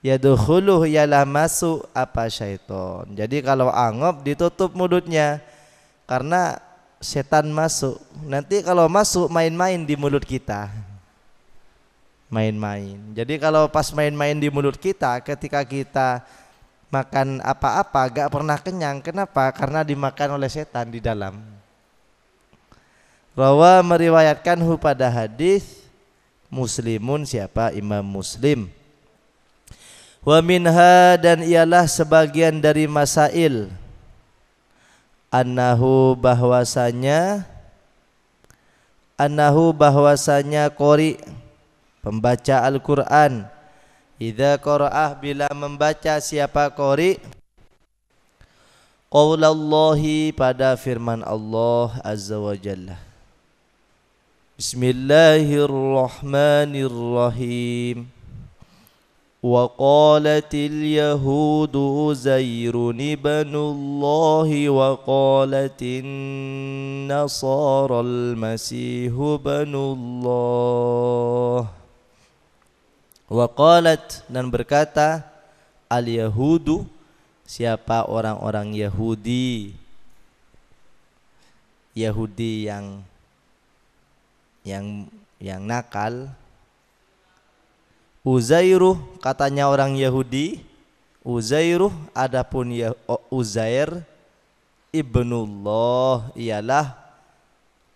Yadkhuluh ialah masuk apa syaiton. Jadi kalau angop ditutup mulutnya karena setan masuk. Nanti kalau masuk main-main di mulut kita. Main-main. Jadi kalau pas main-main di mulut kita, ketika kita makan apa-apa gak pernah kenyang. Kenapa? Karena dimakan oleh setan di dalam. Rawa meriwayatkanhu pada hadis Muslimun, siapa? Imam Muslim. Wa minha, dan ialah sebagian dari masail, annahu bahwasanya qori, pembaca Al-Quran, idza qara'ah, bila membaca siapa qori, qaulallahi, pada firman Allah azza wa jalla, Bismillahirrahmanirrahim. Wa qalatil yahudu Uzairun ibnullahi wa qalatin nasara al-masihu ibnullah. Wa qalat, dan berkata, al-yahudu, siapa orang-orang Yahudi, Yahudi yang nakal. Uzairuh, katanya orang Yahudi, Uzairuh, adapun Uzair, ibnullah, ialah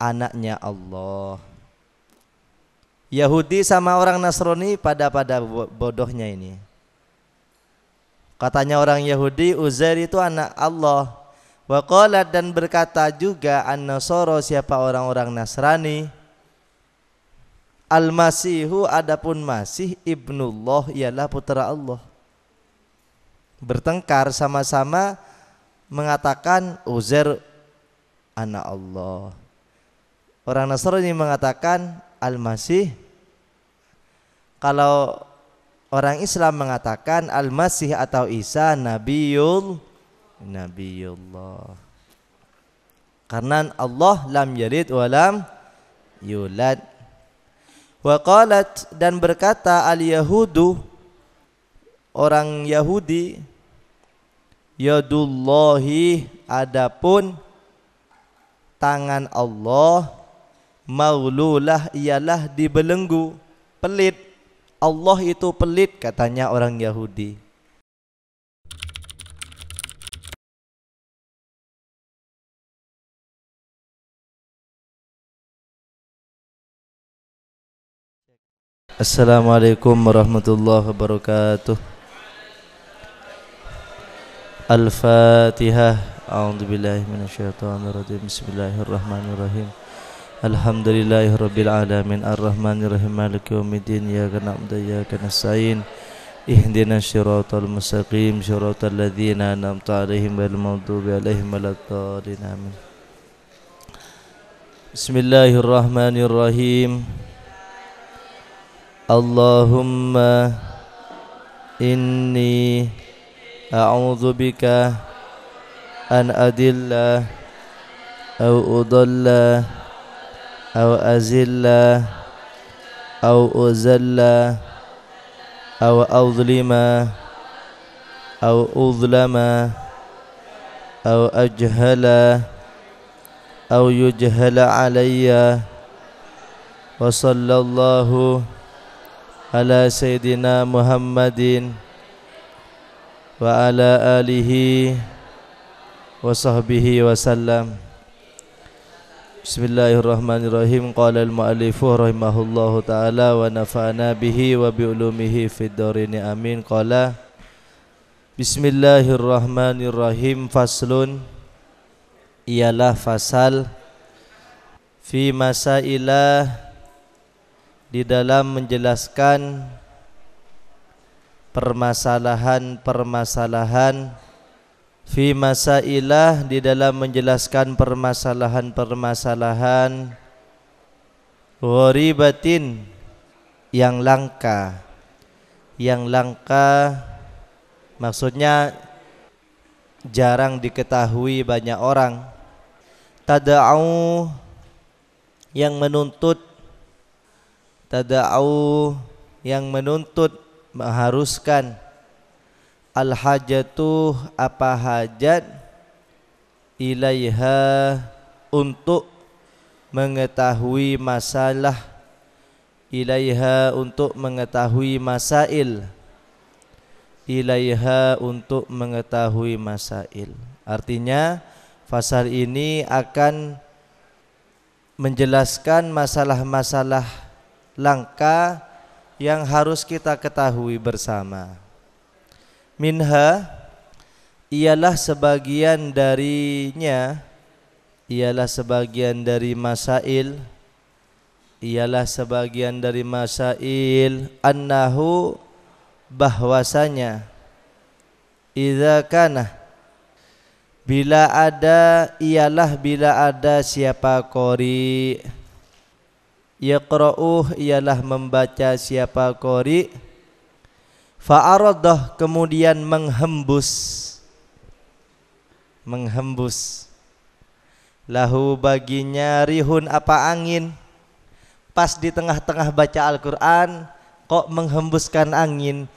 anaknya Allah. Yahudi sama orang Nasrani pada bodohnya ini. Katanya orang Yahudi, Uzair itu anak Allah. Wa qalat, dan berkata juga an-nasara, siapa orang-orang Nasrani, al-masihu, adapun Masih, ibnullah, ialah putra Allah. Bertengkar sama-sama mengatakan Uzair anak Allah. Orang Nasrani mengatakan Al-Masih. Kalau orang Islam mengatakan Al-Masih atau Isa Nabiyullah. Karena Allah lam yalid wa lam yulad. Wa qalat, dan berkata al-yahudu, orang Yahudi, yadullahi, adapun tangan Allah, maululah, ialah dibelenggu, pelit. Allah itu pelit, katanya orang Yahudi. Assalamualaikum warahmatullahi wabarakatuh. Al-Fatihah. A'udzubillahi minasyaitonirrajim. Bismillahirrahmanirrahim. Alhamdulillahirabbil alamin, arrahmanirrahim, maliki yaumiddin, iyyaka na'budu wa iyyaka nasta'in, ihdinas siratal mustaqim, siratal ladzina an'amta 'alaihim ghairil maghdubi 'alaihim waladdallin. Amin. Bismillahirrahmanirrahim. Allahumma inni a'udzubika an adilla au udalla au azilla au uzalla au azlima au uzlama au ajhala au yujhala alayya. Wa sallallahu ala sayyidina Muhammadin wa ala alihi wa sahbihi wa sallam. Bismillahirrahmanirrahim. Qala al-mu'allifu rahimahullahu ta'ala wa nafa'ana bihi wa bi'ulumihi fid dharini amin. Qala Bismillahirrahmanirrahim. Faslun, ialah fasal, fi masailah, di dalam menjelaskan permasalahan-permasalahan, fi masailah, di dalam menjelaskan permasalahan-permasalahan, ghoribatin, yang langka. Yang langka maksudnya jarang diketahui banyak orang. Tada'u, yang menuntut, tada'u, yang menuntut, mengharuskan, Al-hajatu apa hajat, ilaiha untuk mengetahui masalah, ilaiha untuk mengetahui masail, ilaiha untuk mengetahui masail. Artinya fasal ini akan menjelaskan masalah-masalah langka yang harus kita ketahui bersama. Minha ialah sebagian darinya, ialah sebagian dari masail, ialah sebagian dari masail, annahu bahwasanya, idza kana bila ada, ialah bila ada siapa qori, yaqra'uh ialah membaca siapa qori, fa'aradah kemudian menghembus, lahu baginya rihun apa angin, pas di tengah-tengah baca Al-Quran kok menghembuskan angin.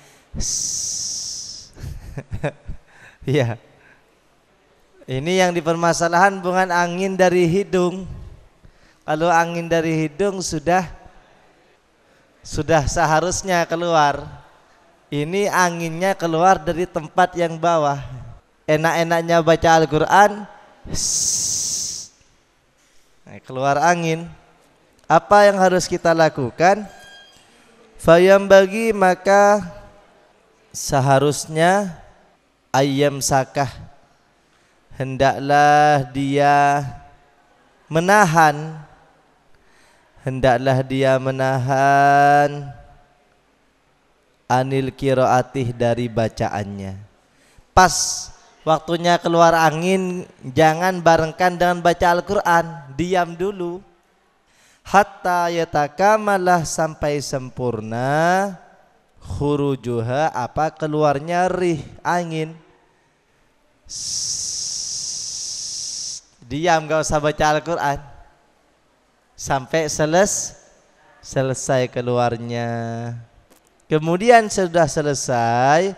Ya, ini yang dipermasalahan bukan angin dari hidung. Kalau angin dari hidung sudah seharusnya keluar. Ini anginnya keluar dari tempat yang bawah. Enak-enaknya baca Al-Quran, keluar angin. Apa yang harus kita lakukan? Fayam bagi maka seharusnya ayam sakah, hendaklah dia menahan, anil qiraatih dari bacaannya. Pas waktunya keluar angin, jangan barengkan dengan baca Al-Quran, diam dulu. Hatta yatakamalah sampai sempurna, khurujuha apa keluarnya rih angin. Diam, gak usah baca Al-Quran sampai selesai keluarnya. Kemudian sudah selesai,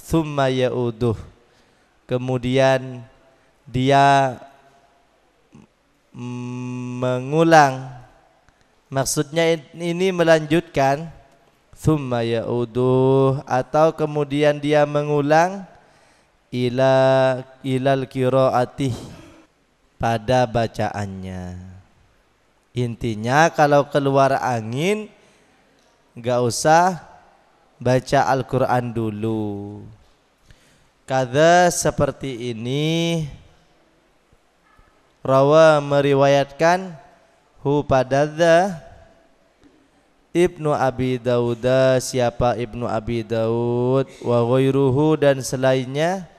thumma ya'uduh, kemudian dia mengulang, maksudnya ini melanjutkan, thumma ya'uduh, atau kemudian dia mengulang ilal qiraatih pada bacaannya. Intinya kalau keluar angin gak usah baca Al-Quran dulu. Kada seperti ini, rawa meriwayatkan hu padadza Ibnu Abi Dawud, siapa Ibnu Abi Dawud, wa ghairuhu dan selainnya,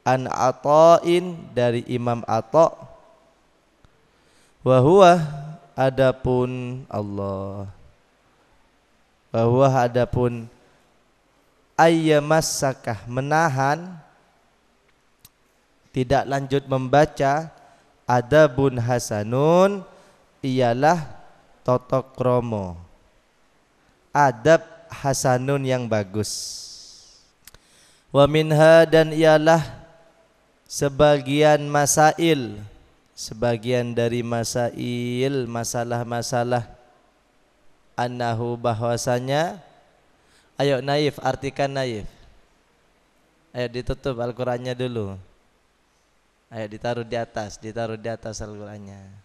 an Ata'in dari Imam Ata', wa huwa adapun Allah, bahwa adapun ayyamassakah menahan, tidak lanjut membaca, adabun hasanun ialah totok kromo, adab hasanun yang bagus. Wa minha dan ialah sebagian masail, sebagian dari masail, masalah-masalah, annahu bahwasanya, ayo Naif artikan Naif, ayo ditutup Al-Qurannya dulu, ayo ditaruh di atas Al-Qurannya.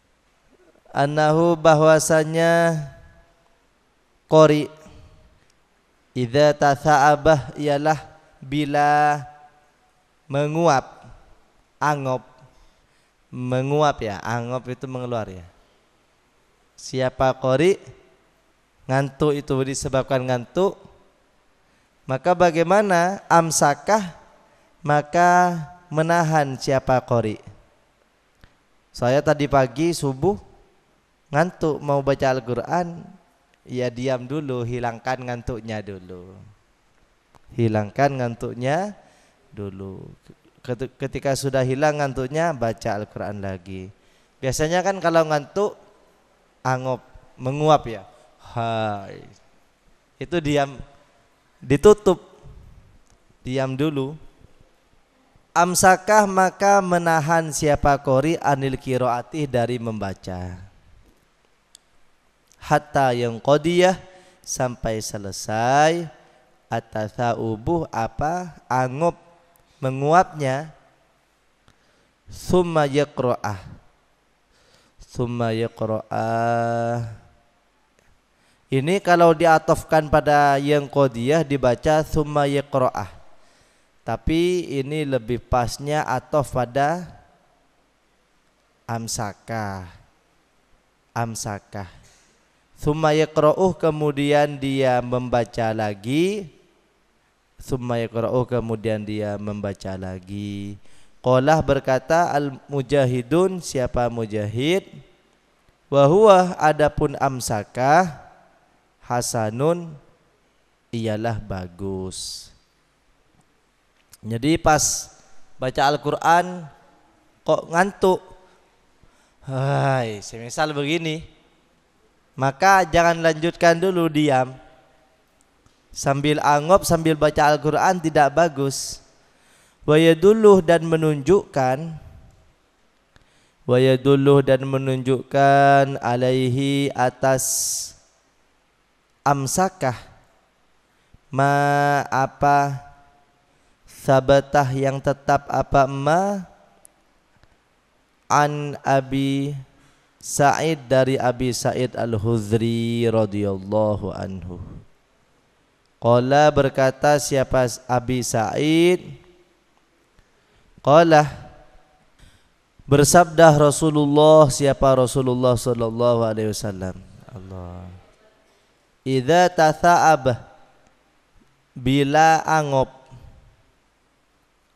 Annahu bahwasanya qori idza tatha'abah ialah bila menguap, angop, menguap ya, angop itu mengeluar ya. Siapa qori ngantuk itu disebabkan ngantuk, maka bagaimana? Amsakah, maka menahan siapa qori. Saya tadi pagi subuh ngantuk mau baca Al-Quran, ya diam dulu, hilangkan ngantuknya dulu. Hilangkan ngantuknya dulu. Ketika sudah hilang ngantuknya, baca Al-Quran lagi. Biasanya kan kalau ngantuk angop, menguap ya, hai, itu diam, ditutup diam dulu. Amsakah maka menahan siapa qori anil qiraati dari membaca. Hatta yang qadiyah sampai selesai at-tathaubuh apa angup menguapnya. Summa yaqra'ah. Ini kalau diatofkan pada yang qadiyah dibaca summa yaqra'ah. Tapi ini lebih pasnya atof pada amsakah. Summa yaqra'uh kemudian dia membaca lagi. Qalah berkata al-mujahidun siapa mujahid. Wa huwa adapun amsakah hasanun ialah bagus. Jadi pas baca Al-Quran kok ngantuk, semisal begini, maka jangan lanjutkan dulu, diam. Sambil angop, sambil baca Al-Quran tidak bagus. Wayadulluh dan menunjukkan alaihi atas amsakah ma apa sabatah yang tetap apa an Abi Sa'id dari Abi Sa'id Al-Khudri radhiyallahu anhu. Qala berkata siapa Abi Sa'id, qala bersabda Rasulullah siapa Rasulullah sallallahu alaihi wasallam, Allah idza tatha'ab bila angop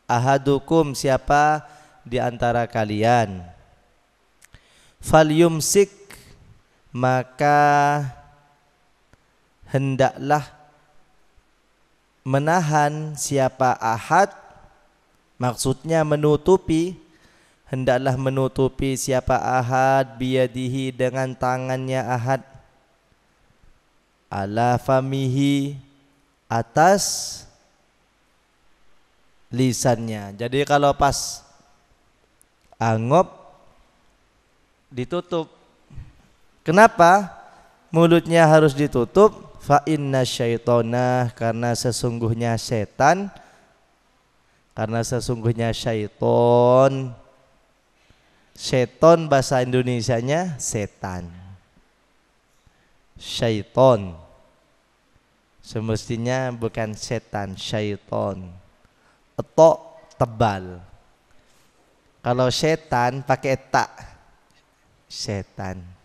ahadukum siapa di antara kalian falyumsik maka hendaklah menahan siapa ahad, maksudnya menutupi, hendaklah menutupi siapa ahad biyadihi dengan tangannya ahad ala famihi atas lisannya. Jadi kalau pas angop ditutup. Kenapa mulutnya harus ditutup? Fa inna syaitana karena sesungguhnya syaitan, syaiton bahasa Indonesianya setan. Syaiton semestinya bukan setan, syaiton. Etok tebal. Kalau setan pakai tak, setan.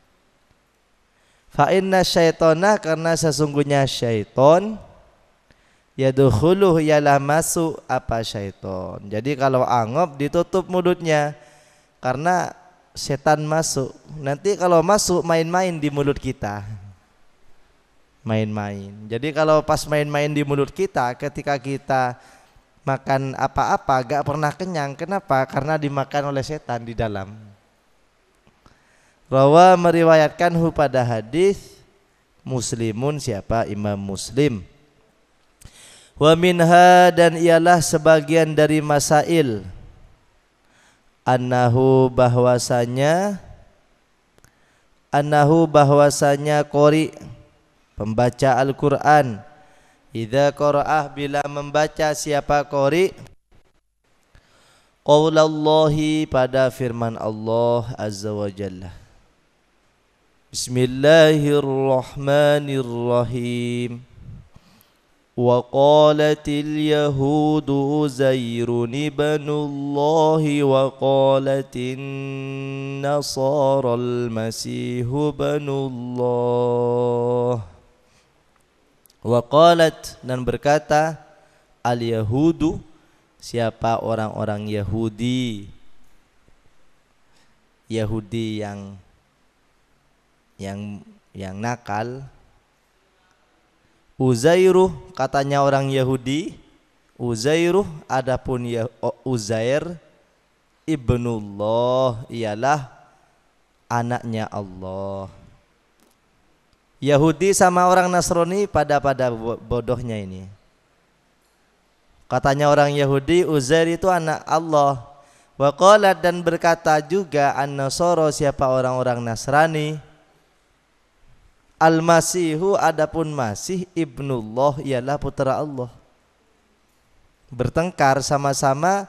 Fa inna syaitona karena sesungguhnya syaiton yadkhuluh ialah masuk apa syaiton. Jadi kalau angop ditutup mulutnya karena setan masuk. Nanti kalau masuk main-main di mulut kita. Main-main. Jadi kalau pas main-main di mulut kita ketika kita makan apa-apa gak pernah kenyang. Kenapa? Karena dimakan oleh setan di dalam. Rawa meriwayatkan pada hadis Muslimun siapa Imam Muslim. Wa minha dan ialah sebagian dari masail annahu bahwasanya qori pembaca Al-Quran idza qara'ah bila membaca siapa qori qaulallahi pada firman Allah azza wa jalla. Bismillahirrahmanirrahim. Wa qalatil yahudu Uzairun ibnullahi wa qalatin nasaral masihu ibnullah. Wa qalat dan berkata al yahudu siapa orang-orang Yahudi yang nakal. Uzairuh katanya orang Yahudi, Uzairuh adapun Uzair ibnullah ialah anaknya Allah. Yahudi sama orang Nasrani pada bodohnya ini. Katanya orang Yahudi, Uzair itu anak Allah. Wa qalat, dan berkata juga an-Nasara, siapa orang-orang Nasrani, Al-Masihu, adapun Masih, ibnullah, ialah putra Allah. Bertengkar sama-sama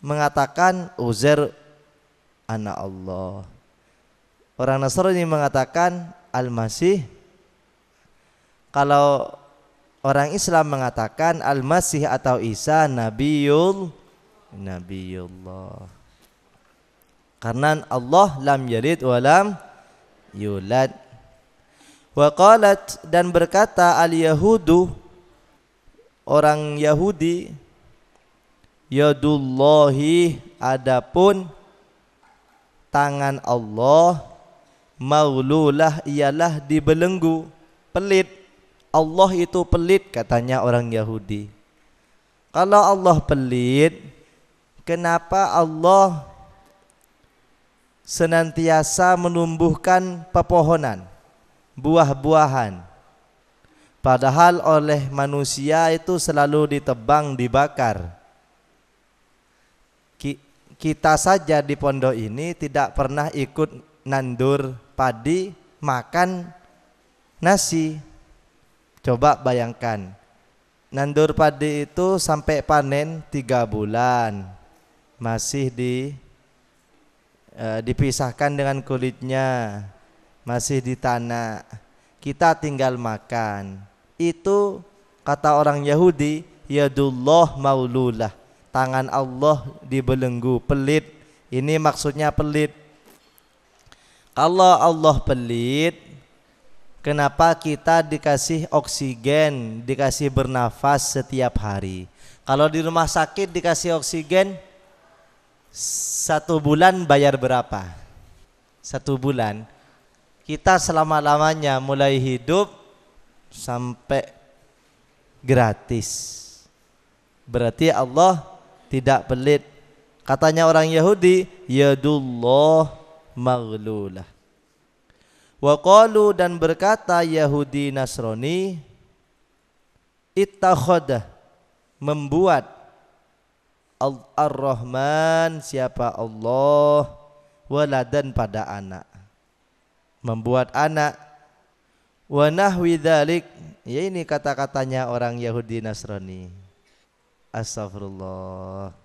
mengatakan Uzair anak Allah. Orang Nasrani mengatakan Al-Masih. Kalau orang Islam mengatakan Al-Masih atau Isa Nabiyullah. Karena Allah lam yalid wa lam yulad. Wa qalat, dan berkata al-Yahudu, orang Yahudi, yadullahi, adapun tangan Allah, maululah, ialah dibelenggu, pelit. Allah itu pelit, katanya orang Yahudi. Kalau Allah pelit, kenapa Allah senantiasa menumbuhkan pepohonan, buah-buahan, padahal oleh manusia itu selalu ditebang, dibakar? Kita saja di pondok ini tidak pernah ikut nandur padi, makan nasi. Coba bayangkan, nandur padi itu sampai panen 3 bulan masih dipisahkan dengan kulitnya, masih di tanah, kita tinggal makan. Itu kata orang Yahudi, yadullah maululah, tangan Allah dibelenggu, pelit. Ini maksudnya pelit. Kalau Allah pelit, kenapa kita dikasih oksigen, dikasih bernafas setiap hari? Kalau di rumah sakit dikasih oksigen 1 bulan bayar berapa? 1 bulan. Kita selama-lamanya mulai hidup sampai gratis. Berarti Allah tidak pelit. Katanya orang Yahudi, yadullah maghlulah. Wa qalu, dan berkata Yahudi Nasrani, ittakhadha, membuat Ar-Rahman, siapa Allah, waladan, pada anak, membuat anak. Wa nahwi dzalik, ya ini kata-katanya orang Yahudi Nasrani. Astagfirullah.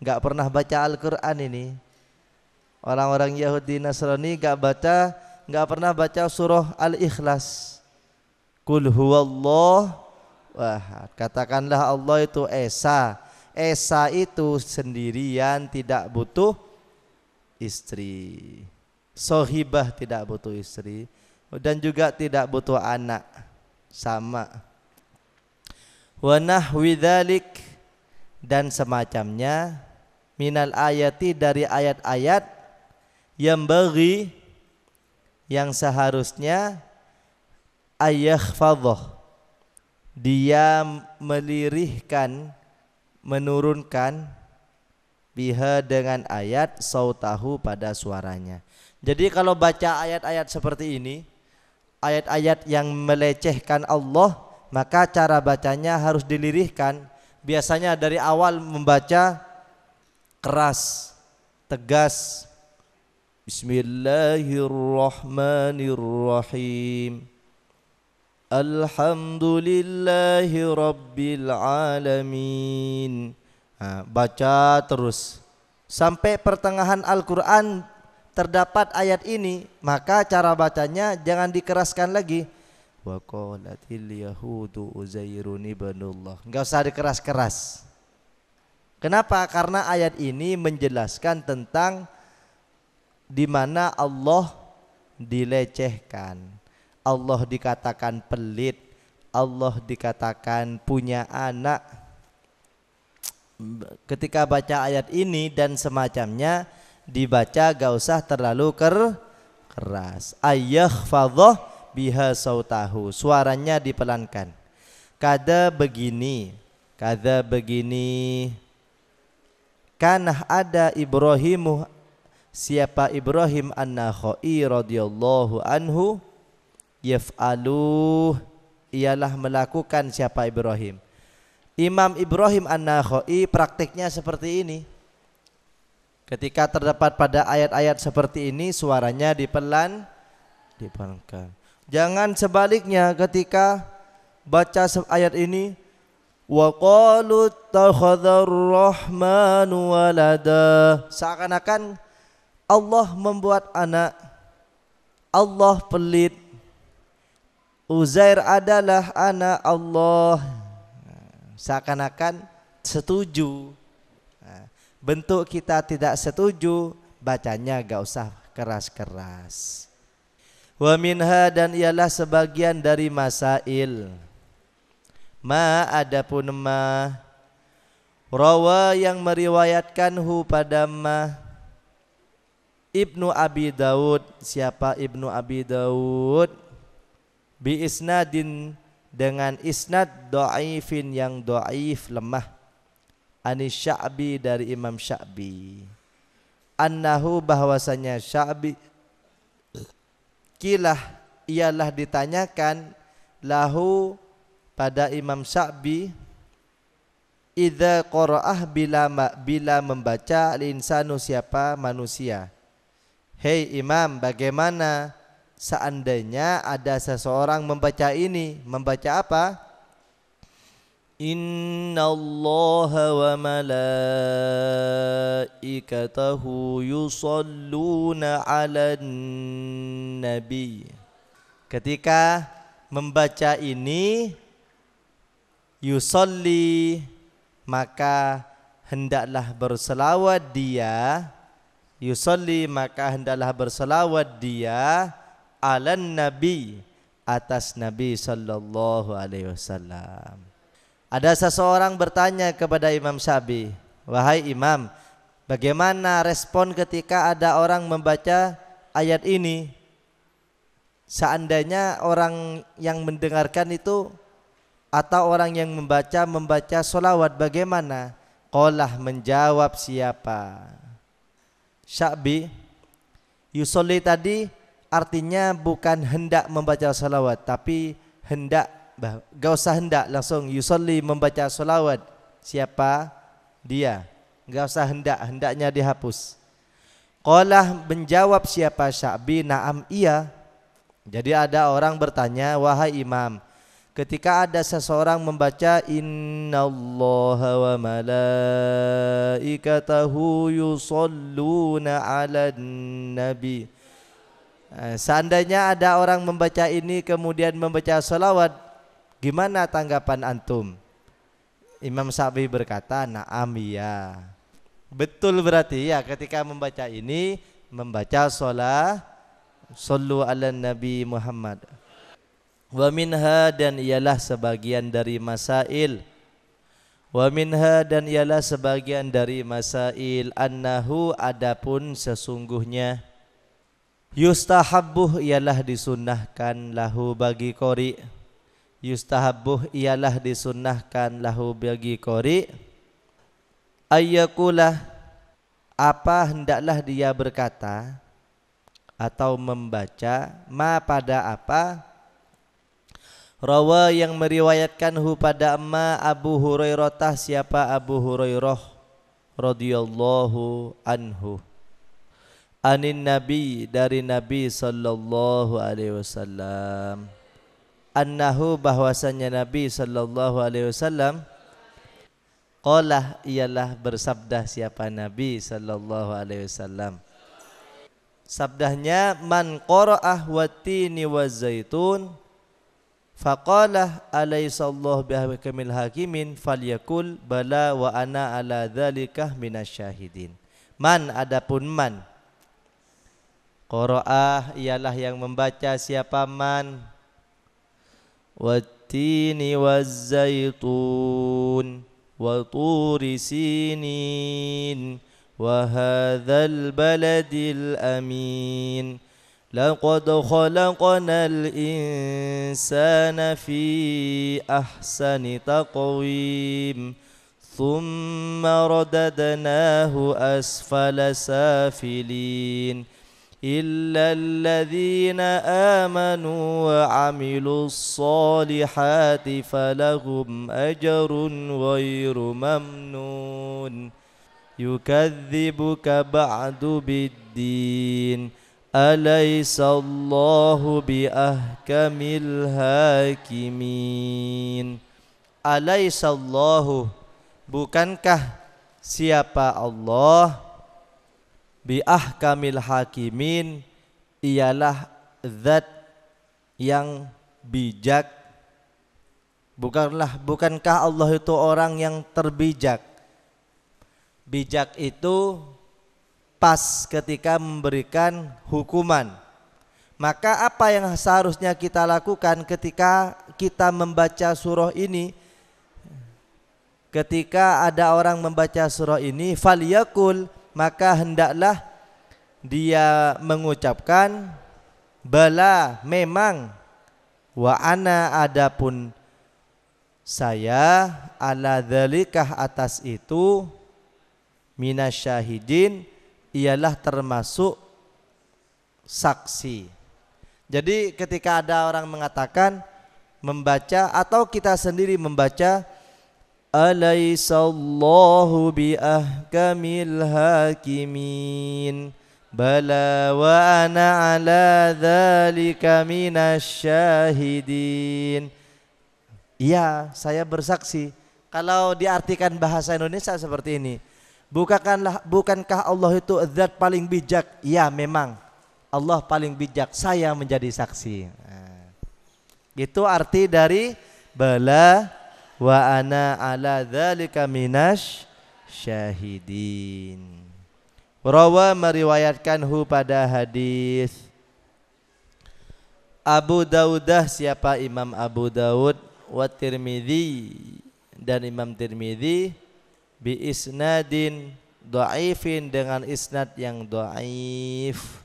Enggak pernah baca Al-Qur'an ini. Orang-orang Yahudi Nasrani enggak pernah baca surah Al-Ikhlas. Qul huwallahu ahad. Katakanlah Allah itu esa. Esa itu sendirian, tidak butuh istri. Sohibah, tidak butuh istri, dan juga tidak butuh anak. Sama. Wa nahwi dzalik, dan semacamnya, minal ayati, dari ayat-ayat, yang bagi, yang seharusnya, ayakhfadhah, dia melirihkan, menurunkan, biha, dengan ayat, sautahu, pada suaranya. Jadi kalau baca ayat-ayat seperti ini, ayat-ayat yang melecehkan Allah, maka cara bacanya harus dilirihkan. Biasanya dari awal membaca keras, tegas. Bismillahirrahmanirrahim. Alhamdulillahi rabbil alamin. Baca terus sampai pertengahan Al-Quran terdapat ayat ini, maka cara bacanya jangan dikeraskan lagi. Wa qalatil yahudu Uzairun ibnullah. Enggak usah dikeras-keras. Kenapa? Karena ayat ini menjelaskan tentang di mana Allah dilecehkan, Allah dikatakan pelit, Allah dikatakan punya anak. Ketika baca ayat ini dan semacamnya, dibaca gak usah terlalu keras. Ayakhfadhah biha sautahu, suaranya dipelankan. Kada begini, kanah ada Ibrahimu, siapa Ibrahim an-Nakhai radhiyallahu anhu, yaf'alu, ialah melakukan siapa Ibrahim, Imam Ibrahim An-Nakhai praktiknya seperti ini. Ketika terdapat pada ayat-ayat seperti ini suaranya dipelankan. Jangan sebaliknya ketika baca ayat ini wa qalu takhadzar rahmanu walada, seakan-akan Allah membuat anak, Allah pelit, Uzair adalah anak Allah, seakan-akan setuju. Bentuk kita tidak setuju, bacanya gak usah keras-keras. Wa minha, dan ialah sebagian dari masail. Ma, adapun ma, rawa yang meriwayatkanhu pada ma, Ibnu Abi Daud. Siapa Ibnu Abi Daud? Bi isnadin, dengan isnad dhaifin, yang dhaif, lemah. Anis Sya'bi, dari Imam Sya'bi. Annahu, bahwasanya Sya'bi, kilah, ialah ditanyakan, lahu, pada Imam Sya'bi, idza qara'ah, bila membaca, al-insanu, siapa manusia. Hei Imam, bagaimana seandainya ada seseorang membaca ini? Membaca apa? Innallaha wa malaikatahu yusalluna 'alan nabi. Ketika membaca ini, yusalli, maka hendaklah berselawat dia. Yusalli, maka hendaklah berselawat dia, 'alan nabi, atas Nabi sallallahu alaihi wasallam. Ada seseorang bertanya kepada Imam Sya'bi, wahai Imam, bagaimana respon ketika ada orang membaca ayat ini? Seandainya orang yang mendengarkan itu atau orang yang membaca sholawat, bagaimana? Qalah, menjawab siapa? Sya'bi, yusolli tadi artinya bukan hendak membaca sholawat, tapi hendak, gak usah hendak, langsung yusolli, membaca sholawat. Siapa? Dia. Gak usah hendak, hendaknya dihapus. Qalah, menjawab siapa? Sya'bi, na'am, iya. Jadi ada orang bertanya, wahai Imam, ketika ada seseorang membaca innallaha wa malaikatahu yusalluna 'alan nabi, seandainya ada orang membaca ini kemudian membaca salawat, gimana tanggapan antum? Imam Sya'bi berkata, na'am, ya. Betul, berarti ya ketika membaca ini membaca sallu ala nabi Muhammad. Wa minha, dan ialah sebagian dari masail. Wa minha, dan ialah sebagian dari masail, annahu, adapun sesungguhnya, yustahabbuh, ialah disunnahkan, lahu, bagi qori. Yustahabbuh, ialah disunnahkan, lahu, bagi qori, ayyakulah, apa hendaklah dia berkata atau membaca, ma, pada apa, rawa yang meriwayatkanhu pada ma, Abu Hurairah, siapa Abu Hurairah radhiyallahu anhu, anin nabi, dari Nabi sallallahu alaihi wasallam, annahu, bahwasanya Nabi sallallahu alaihi wasallam, qala, ialah bersabda, siapa Nabi sallallahu alaihi wasallam, sabdahnya, man qara'ah watini wazaitun faqala alaihissallahu bihkamil hakimin falyakul bala wa ana ala dzalikah minasyahidin. Man, adapun man, qara'ah, ialah yang membaca, siapa man, wattini wazzaitun wa turi sinin wa hadzal baladil amin laqad khalaqnal insana fi ahsani taqwim thumma radadnahu asfala safilin إلا الذين آمنوا وعملوا الصالحات فلهم أجر غير ممنون يكذبك بعد بالدين أليس الله بأحكم الحاكمين. Alaysa Allahu, bukankah siapa Allah, bi ahkamil hakimin, ialah zat yang bijak. Bukankah Allah itu orang yang terbijak? Bijak itu pas ketika memberikan hukuman. Maka apa yang seharusnya kita lakukan ketika kita membaca surah ini? Ketika ada orang membaca surah ini, falyakul, maka hendaklah dia mengucapkan bala, memang, wa ana, adapun saya, ala dzalikah, atas itu, minasyahidin, ialah termasuk saksi. Jadi ketika ada orang mengatakan membaca atau kita sendiri membaca Alaysallahu bi ahkamil hakimin bala wa ana ala dzalika minasyahidin. Iya, saya bersaksi. Kalau diartikan bahasa Indonesia seperti ini, bukankah Allah itu zat paling bijak? Ya, memang Allah paling bijak, saya menjadi saksi. Nah, itu arti dari bala wa ana ala dzalika minasy syahidin. Rawa, meriwayatkanhu pada hadis Abu Daudah, siapa Imam Abu Daud, wa Tirmidzi, dan Imam Tirmidzi, bi isnadin dhaifin, dengan isnad yang dhaif,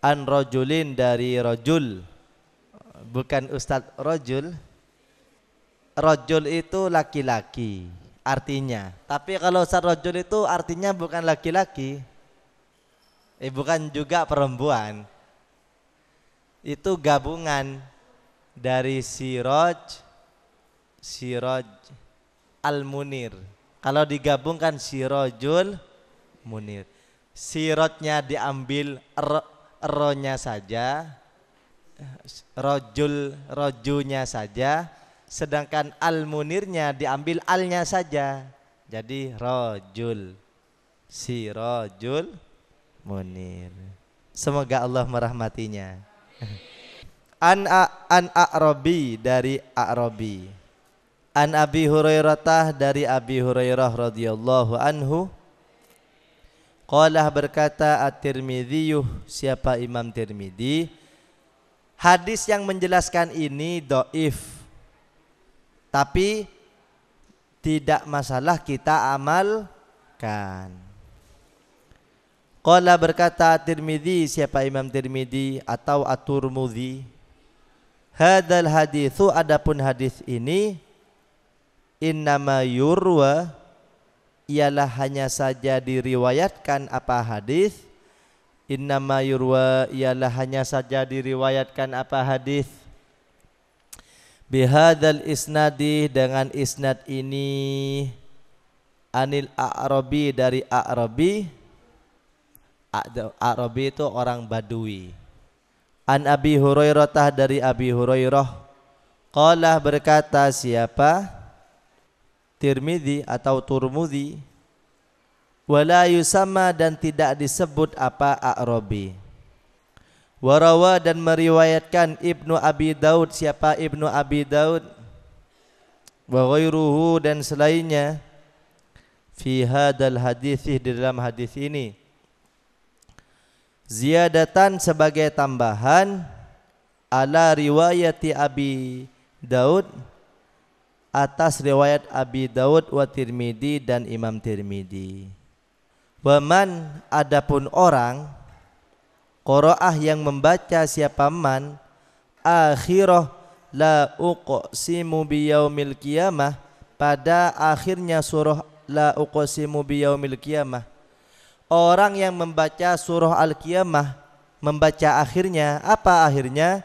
an rajulin, dari rajul, bukan Ustadz rajul. Rajul itu laki-laki artinya, tapi kalau Ustadz rajul itu artinya bukan laki-laki, bukan juga perempuan. Itu gabungan dari siraj al-munir. Kalau digabungkan sirajul munir, sirajnya diambil ro-nya saja, rojunya saja, sedangkan al-munirnya diambil alnya saja, jadi rajul, sirajul munir. Semoga Allah merahmatinya. An A'rabi, dari A'rabi. An Abi Hurairah, dari Abi Hurairah radhiyallahu anhu, qala, berkata At-Tirmidzi, siapa Imam Tirmidzi, hadis yang menjelaskan ini dhaif, tapi tidak masalah kita amalkan. Qala, berkata At-Tirmidzi, siapa Imam Tirmidzi atau At-Tirmidzi, hadzal haditsu, adapun hadis ini, innama yurwa, ialah hanya saja diriwayatkan. Apa hadis? Innama yurwa, ialah hanya saja diriwayatkan. Apa hadis? Bihadzal isnadi, dengan isnad ini, anil A'rabi, dari A'rabi. A'rabi itu orang Badui. An Abi Hurairah, dari Abi Hurairah, qala, berkata siapa? Tirmidzi atau Turmudzi, wala yusamma, dan tidak disebut apa A'rabi. Warawa, dan meriwayatkan Ibnu Abi Daud, siapa Ibnu Abi Daud, wa ghairuhu, dan selainnya, fi hadal hadis, di dalam hadis ini, ziyadatan, sebagai tambahan, ala riwayati Abi Daud, atas riwayat Abi Daud, wa Tirmidzi, dan Imam Tirmidzi. Waman, adapun orang, qiraah yang membaca, siapa man, akhirah la uqsimu biyaumil qiyamah, pada akhirnya surah la uqsimu biyaumil qiyamah, orang yang membaca surah Al-Qiyamah, membaca akhirnya, apa akhirnya?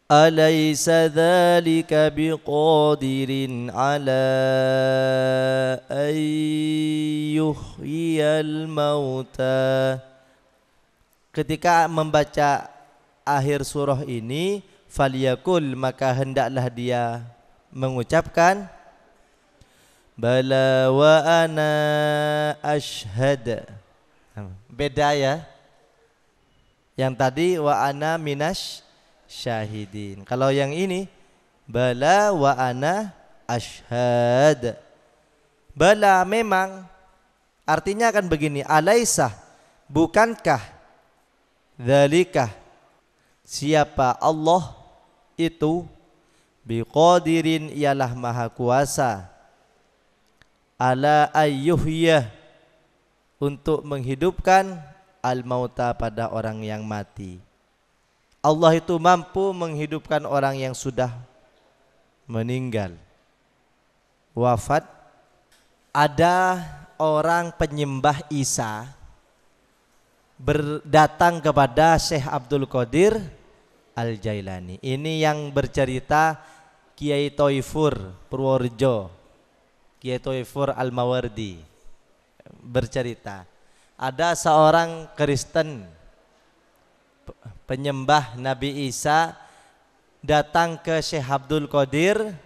Alaysa dzalika biqadirin ala ayyuhyal mauta. Ketika membaca akhir surah ini, falyakul, maka hendaklah dia mengucapkan bala wa ana ashhad. Beda ya. Yang tadi wa ana minash syahidin. Kalau yang ini bala wa ana ashhad. Bala memang artinya akan begini, alaisa, bukankah, dzalika, siapa Allah itu, biqadirin, ialah maha kuasa, ala ayyuhyah, untuk menghidupkan al-mauta, pada orang yang mati. Allah itu mampu menghidupkan orang yang sudah meninggal, wafat. Ada orang penyembah Isa berdatang kepada Syekh Abdul Qadir Al-Jailani. Ini yang bercerita Kiai Thoifur Purworejo, Kiai Thoifur Al-Mawardi bercerita, ada seorang Kristen penyembah Nabi Isa datang ke Syekh Abdul Qadir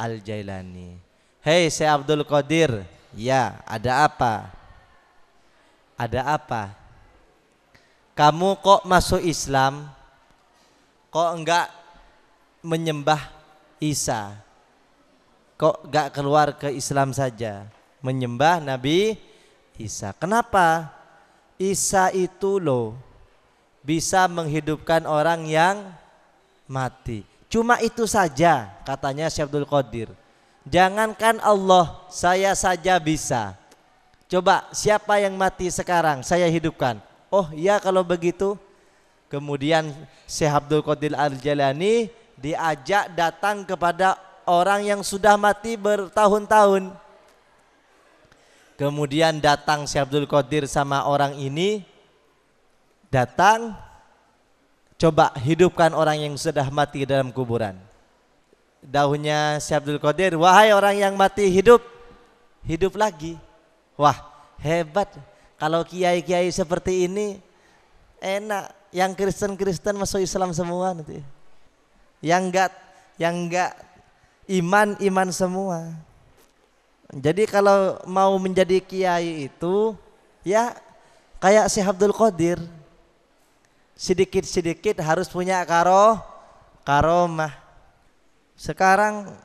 Al-Jailani. Hei Syekh Abdul Qadir, ya, ada apa? Ada apa? Kamu kok masuk Islam, kok enggak menyembah Isa, kok enggak keluar ke Islam saja, menyembah Nabi Isa? Kenapa? Isa itu loh bisa menghidupkan orang yang mati. Cuma itu saja, katanya Syekh Abdul Qadir. Jangankan Allah, saya saja bisa. Coba siapa yang mati sekarang saya hidupkan. Oh iya kalau begitu. Kemudian Syekh Abdul Qadir Al-Jailani diajak datang kepada orang yang sudah mati bertahun-tahun. Kemudian datang Syekh Abdul Qadir sama orang ini, datang, coba hidupkan orang yang sudah mati dalam kuburan. Dahunya Syekh Abdul Qadir, wahai orang yang mati, hidup, hidup lagi. Wah hebat, kalau kiai-kiai seperti ini enak. Yang Kristen-Kristen masuk Islam semua nanti. Yang enggak iman semua. Jadi kalau mau menjadi kiai itu ya kayak Syekh Abdul Qadir, sedikit-sedikit harus punya karomah. Sekarang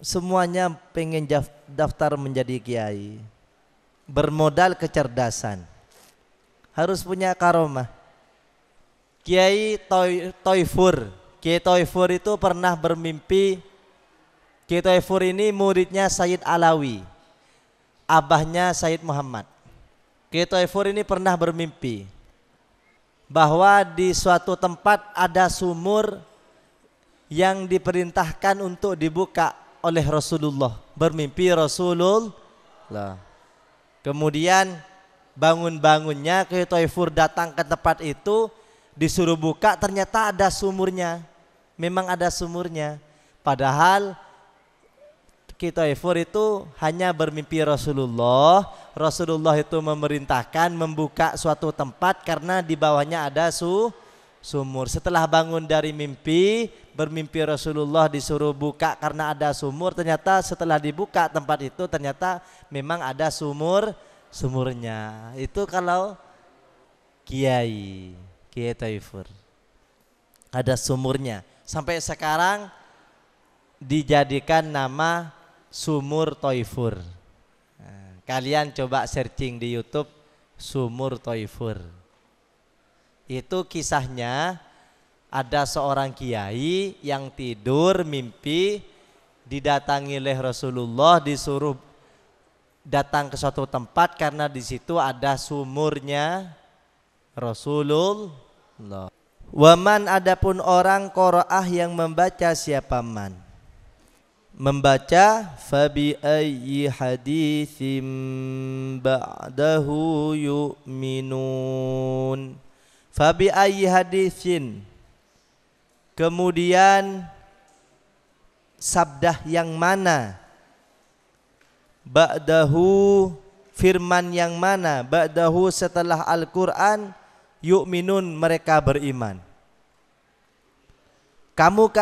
semuanya pengen daftar menjadi kiai, bermodal kecerdasan, harus punya karomah. Kiai Thoifur, Kiai Thoifur itu pernah bermimpi. Kiai Thoifur ini muridnya Sayyid Alawi, abahnya Sayyid Muhammad. Kiai Thoifur ini pernah bermimpi bahwa di suatu tempat ada sumur yang diperintahkan untuk dibuka oleh Rasulullah. Bermimpi Rasulullah. Kemudian bangun-bangunnya Kiai Thoifur datang ke tempat itu, disuruh buka, ternyata ada sumurnya. Memang ada sumurnya. Padahal Kiai Thoifur itu hanya bermimpi Rasulullah. Rasulullah itu memerintahkan membuka suatu tempat karena di bawahnya ada sumur. Setelah bangun dari mimpi, bermimpi Rasulullah disuruh buka karena ada sumur. Ternyata setelah dibuka tempat itu, ternyata memang ada sumurnya. Itu kalau Kiai Thoifur ada sumurnya. Sampai sekarang dijadikan nama Sumur Thoifur. Nah, kalian coba searching di YouTube Sumur Thoifur. Itu kisahnya, ada seorang kiai yang tidur mimpi didatangi oleh Rasulullah, disuruh datang ke suatu tempat karena di situ ada sumurnya Rasulullah. Waman, adapun orang qiraah yang membaca siapa man, membaca fabi ayyi haditsim ba'dahu yu'minun. Fabi ayyi haditsin, kemudian sabdah yang mana, ba'dahu firman yang mana, ba'dahu setelah Al-Quran, yu'minun mereka beriman. Kamu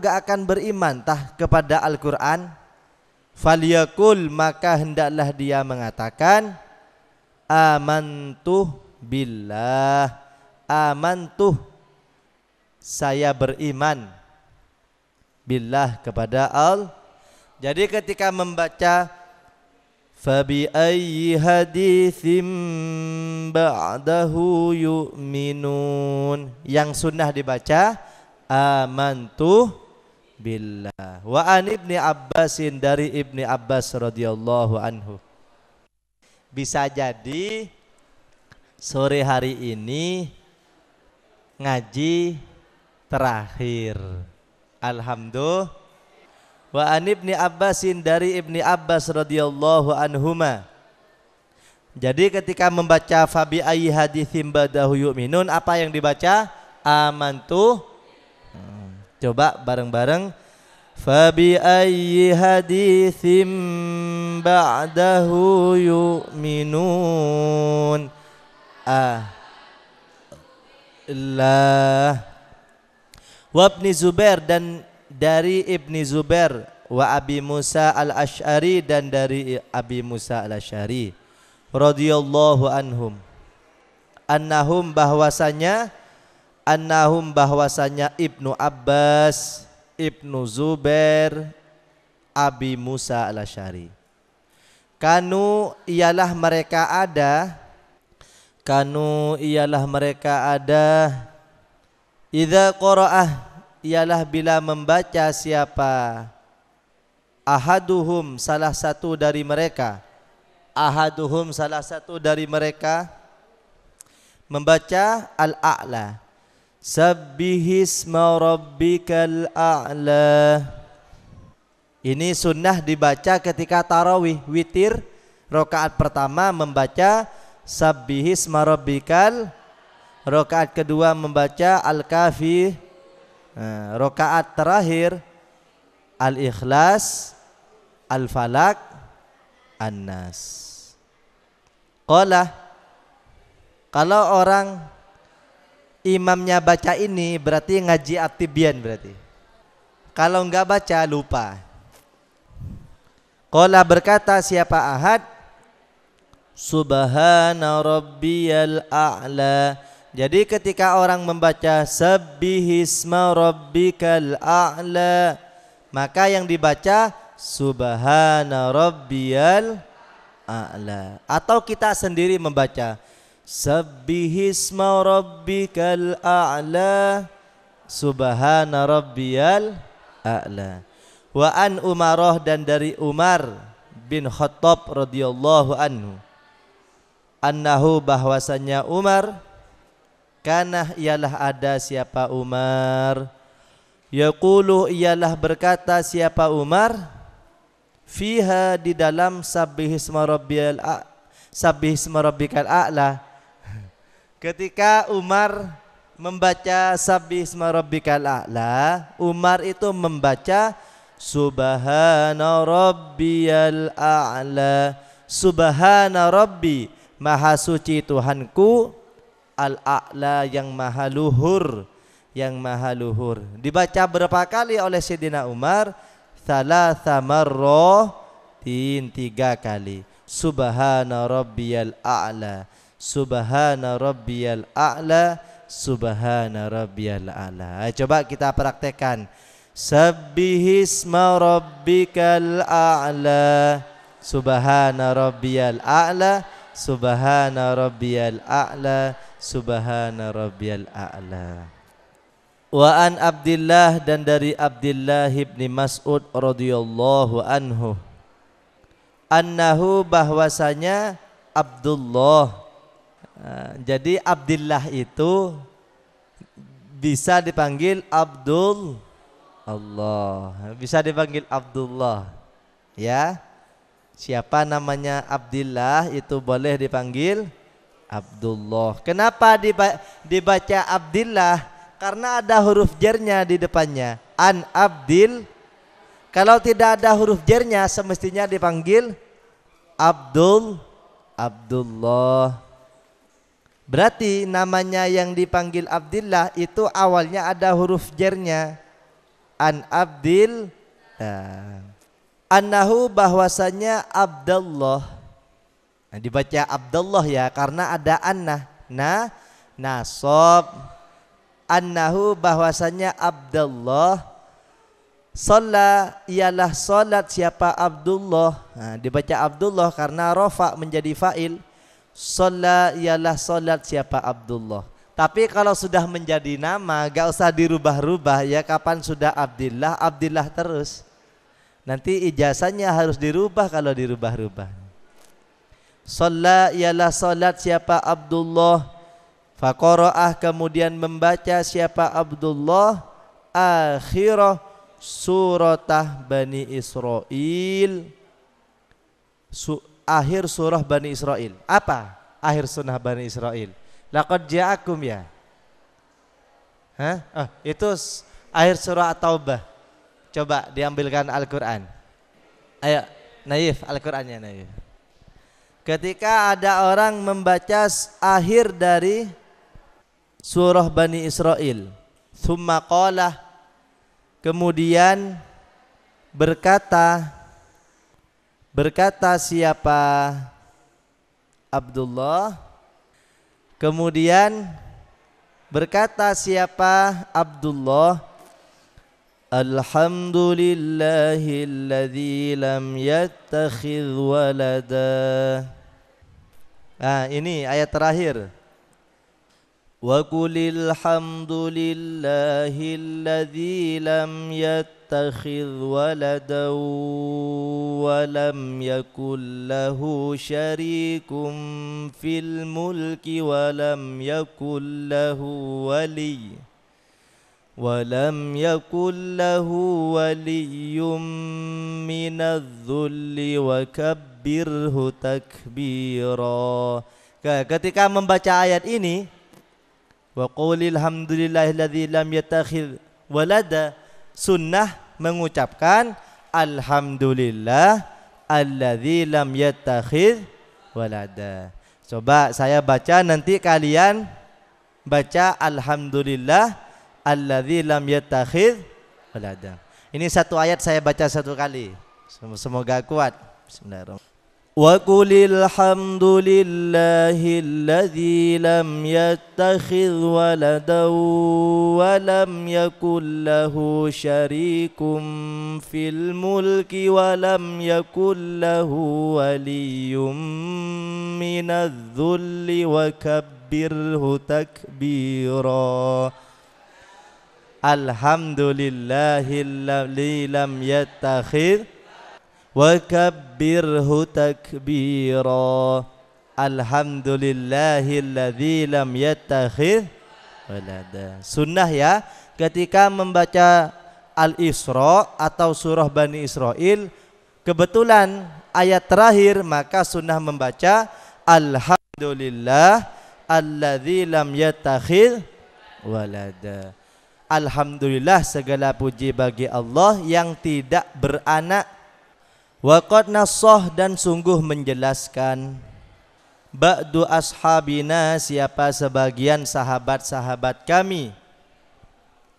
gak akan beriman tah kepada Al-Quran? Falyakul, maka hendaklah dia mengatakan amantuh billah, amantuh saya beriman, billah kepada Allah. Jadi ketika membaca fabi ayyi haditsim ba'dahu yu'minun, yang sunnah dibaca amantu billah. Wa an ibni Abbasin, dari Ibni Abbas radhiyallahu anhu. Bisa jadi sore hari ini ngaji terakhir. Alhamdulillah. Wa an ibni Abbasin, dari Ibni Abbas radhiyallahu anhuma. Jadi ketika membaca fabi ayyi haditsim ba'dahu yu'minun, apa yang dibaca? Amantu. Coba bareng-bareng. Fabi ayyi haditsim ba'dahu yu'minun. Allah. Wa Ibni Zubair, dan dari Ibni Zubair, wa Abi Musa al-Ash'ari, dan dari Abi Musa al-Ash'ari radhiyallahu anhum, annahum bahwasanya Ibnu Abbas, Ibnu Zubair, Abi Musa al-Ash'ari, kanu ialah mereka ada, idza qara'ah, ialah bila membaca siapa, ahaduhum salah satu dari mereka, membaca al-a'la, sabbihisma rabbikal a'la. Ini sunnah dibaca ketika tarawih, witir, rakaat pertama membaca sabbihisma rabbikal, rakaat kedua membaca al-kafi, rakaat terakhir al-ikhlas, al-falak, an-nas. Qala, kalau orang imamnya baca ini berarti ngaji at-tibyan berarti. Kalau enggak baca lupa. Qala, berkata siapa ahad, subhana rabbiyal a'la. Jadi ketika orang membaca sabbihisma rabbikal a'la, maka yang dibaca subhana rabbiyal a'la. Atau kita sendiri membaca sabbihisma rabbikal a'la, subhana rabbiyal a'la. Wa an Umarah, dan dari Umar bin Khattab radhiyallahu anhu, annahu bahwasanya Umar, kana ialah ada siapa Umar, yaqulu ialah berkata siapa Umar, fiha di dalam sabbihisma rabbikal a'la. Ketika Umar membaca sabbihisma rabbikal a'la, Umar itu membaca subhana rabbiyal a'la, subhana rabbi, maha suci Tuhanku, al-a'la, yang maha luhur, Dibaca berapa kali oleh Sayyidina Umar? Thalatha marratin, 3 kali. Subhana rabbiyal a'la, subhana rabbiyal a'la, subhana rabbiyal a'la. Coba kita praktekkan. Sabbihisma rabbikal a'la, subhana rabbiyal a'la, subhana rabbiyal a'la, subhana rabbiyal a'la. Wa an Abdillah, dan dari Abdillah bin Mas'ud radhiyallahu anhu, annahu bahwasanya Abdullah. Jadi Abdillah itu bisa dipanggil Abdul, Allah. Bisa dipanggil Abdullah. Ya. Siapa namanya Abdillah itu boleh dipanggil Abdullah. Kenapa dibaca Abdillah? Karena ada huruf jernya di depannya. An Abdil. Kalau tidak ada huruf jernya semestinya dipanggil Abdullah. Berarti namanya yang dipanggil Abdillah itu awalnya ada huruf jernya. An Abdil. Annahu bahwasanya Abdullah. Nah, dibaca Abdullah ya karena ada annah. Nasab. Annahu bahwasanya Abdullah. Shalla ialah salat siapa Abdullah. Nah, dibaca Abdullah karena rafa menjadi fa'il. Shalla ialah salat siapa Abdullah. Tapi kalau sudah menjadi nama gak usah dirubah-rubah ya. Kapan sudah Abdillah, Abdillah terus. Nanti ijazahnya harus dirubah kalau dirubah-rubah. Shalla ialah salat siapa Abdullah. Faqara'ah kemudian membaca siapa Abdullah akhirah suratah Bani Israel. Akhir surah Bani Israel. Apa akhir surah Bani Israel? Laqad ja'akum ya. Itu akhir surah At-Taubah. Coba diambilkan Al-Quran. Ayo Naif, Al-Qurannya Naif. Ketika ada orang membaca akhir dari surah Bani Israel, thumma qala, kemudian berkata siapa Abdullah. Kemudian berkata siapa Abdullah, alhamdulillahilladzi lam yattakhidh walada. Ini ayat terakhir. Wa qulil hamdulillahilladzi lam yattakhidh walada wa lam yakul lahu syarikum fil mulki wa lam yakul lahu wali. Walam yakul lahu waliyyun minadh-dhulli wa kabbirhu takbira. Ketika membaca ayat ini, wa qulil hamdulillahilladzi lam yattakhidh walada, sunnah mengucapkan alhamdulillah alladzi lam yattakhidh walada. Coba saya baca, nanti kalian baca alhamdulillah alladzi lam yattakhidh walada. Ini satu ayat saya baca satu kali. Semoga kuat. Bismillahirrahmanirrahim. Wa qulil hamdulillahilladzi lam yattakhidh walada wa lam yakul lahu syarikum fil mulki wa lam yakul lahu waliyyun minadh-dhulli wa kabbirhu takbira. Alhamdulillahilladzi lam yattakhidh wa kabbirhu takbira. Alhamdulillahilladzi lam yattakhidh walada. Sunnah ya, ketika membaca Al-Isra atau surah Bani Israel, kebetulan ayat terakhir, maka sunnah membaca alhamdulillah alladzi lam yattakhidh walada. Alhamdulillah segala puji bagi Allah yang tidak beranak. Wa qad nassah dan sungguh menjelaskan ba'du ashabina siapa sebagian sahabat-sahabat kami,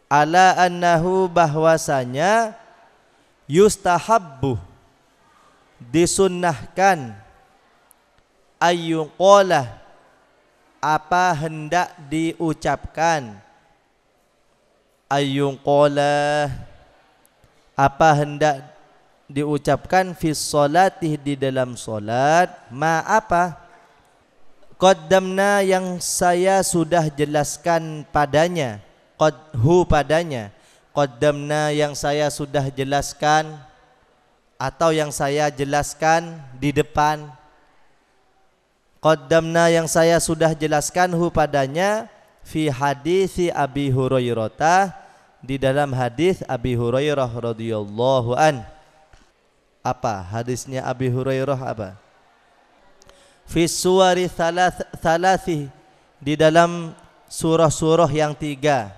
ala annahu bahwasanya yustahabbu disunnahkan ayyuqala apa hendak diucapkan, ayyuqala apa hendak diucapkan fi sholati di dalam solat, ma apa qaddamna yang saya sudah jelaskan padanya, qadhu padanya, qaddamna yang saya sudah jelaskan atau yang saya jelaskan di depan, qaddamna yang saya sudah jelaskan hu padanya fi hadisi Abi Hurairah di dalam hadis Abi Hurairah radhiyallahu an. Apa hadisnya Abi Hurairah apa? Fi suwari thalathi, di dalam surah-surah yang 3.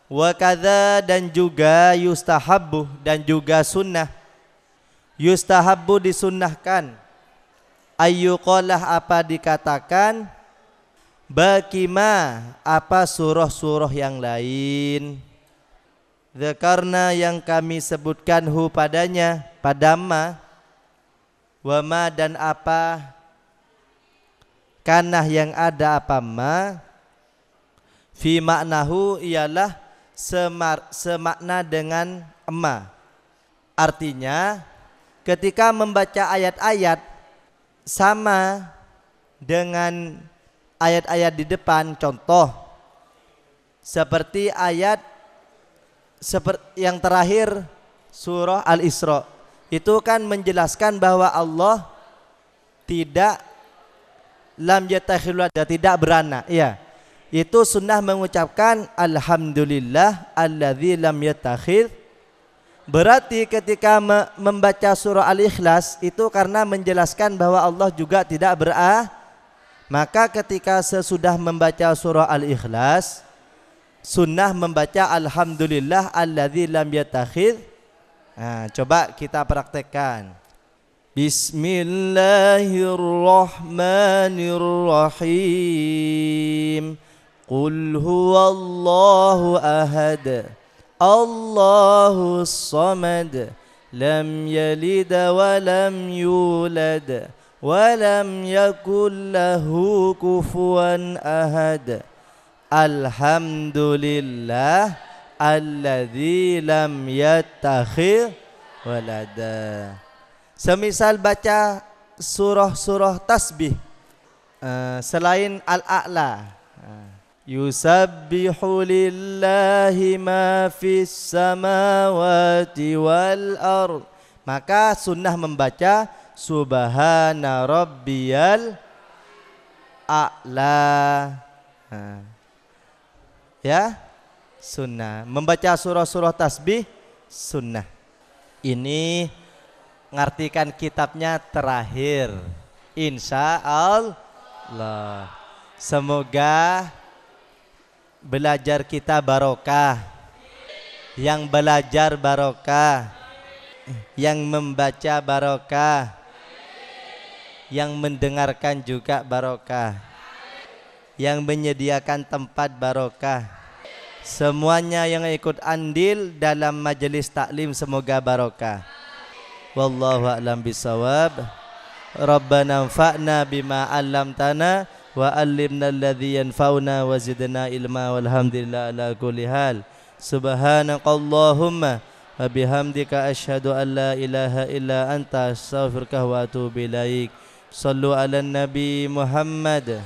Wa kadza, dan juga yustahabbu, dan juga sunnah. Yustahabbu disunnahkan, ayyuqalah apa dikatakan, bakima apa surah-surah yang lain. Dzakarna yang kami sebutkan hu padanya, pada ma, wa ma dan apa, kanah yang ada apa ma, fi maknahu ialah semakna dengan ma. Artinya ketika membaca ayat-ayat sama dengan ayat-ayat di depan, contoh seperti ayat yang terakhir surah Al-Isra, itu kan menjelaskan bahwa Allah tidak lam yatakhilwa, tidak beranak. Ya, itu sunnah mengucapkan alhamdulillah alladzi lam yatakhil. Berarti ketika membaca surah Al-Ikhlas itu karena menjelaskan bahwa Allah juga tidak beranak. Maka ketika sesudah membaca surah Al-Ikhlas, sunnah membaca alhamdulillah alladzi lam yatakhidz. Nah, coba kita praktekkan. Bismillahirrahmanirrahim. Qul huwallahu ahad, Allahus samad, lam yalid wa lam yulad wa lam yakul lahu kufuwan ahad. Alhamdulillah alladzi lam yattakhidh walada. Semisal baca surah-surah tasbih selain Al-A'la, yusabbihu lillahi ma fis samawati wal ard, maka sunnah membaca subhana rabbiyal a'la. Ya, sunnah membaca surah-surah tasbih sunnah. Ini ngartikan kitabnya terakhir, insya Allah. Semoga belajar kita barokah, yang belajar barokah, yang membaca barokah, yang mendengarkan juga barokah, yang menyediakan tempat barokah. Semuanya yang ikut andil dalam majelis taklim semoga barokah. Wallahu a'lam bisawab. Rabbana anfa'na bima 'allamtana wa 'allimna alladhi yanfa'una wa zidna ilma, walhamdulillah ala kulli hal. Subhanakallahumma wa bihamdika asyhadu an la ilaha illa anta astaghfiruka wa atubu ilaik. Sallu ala nabi Muhammad.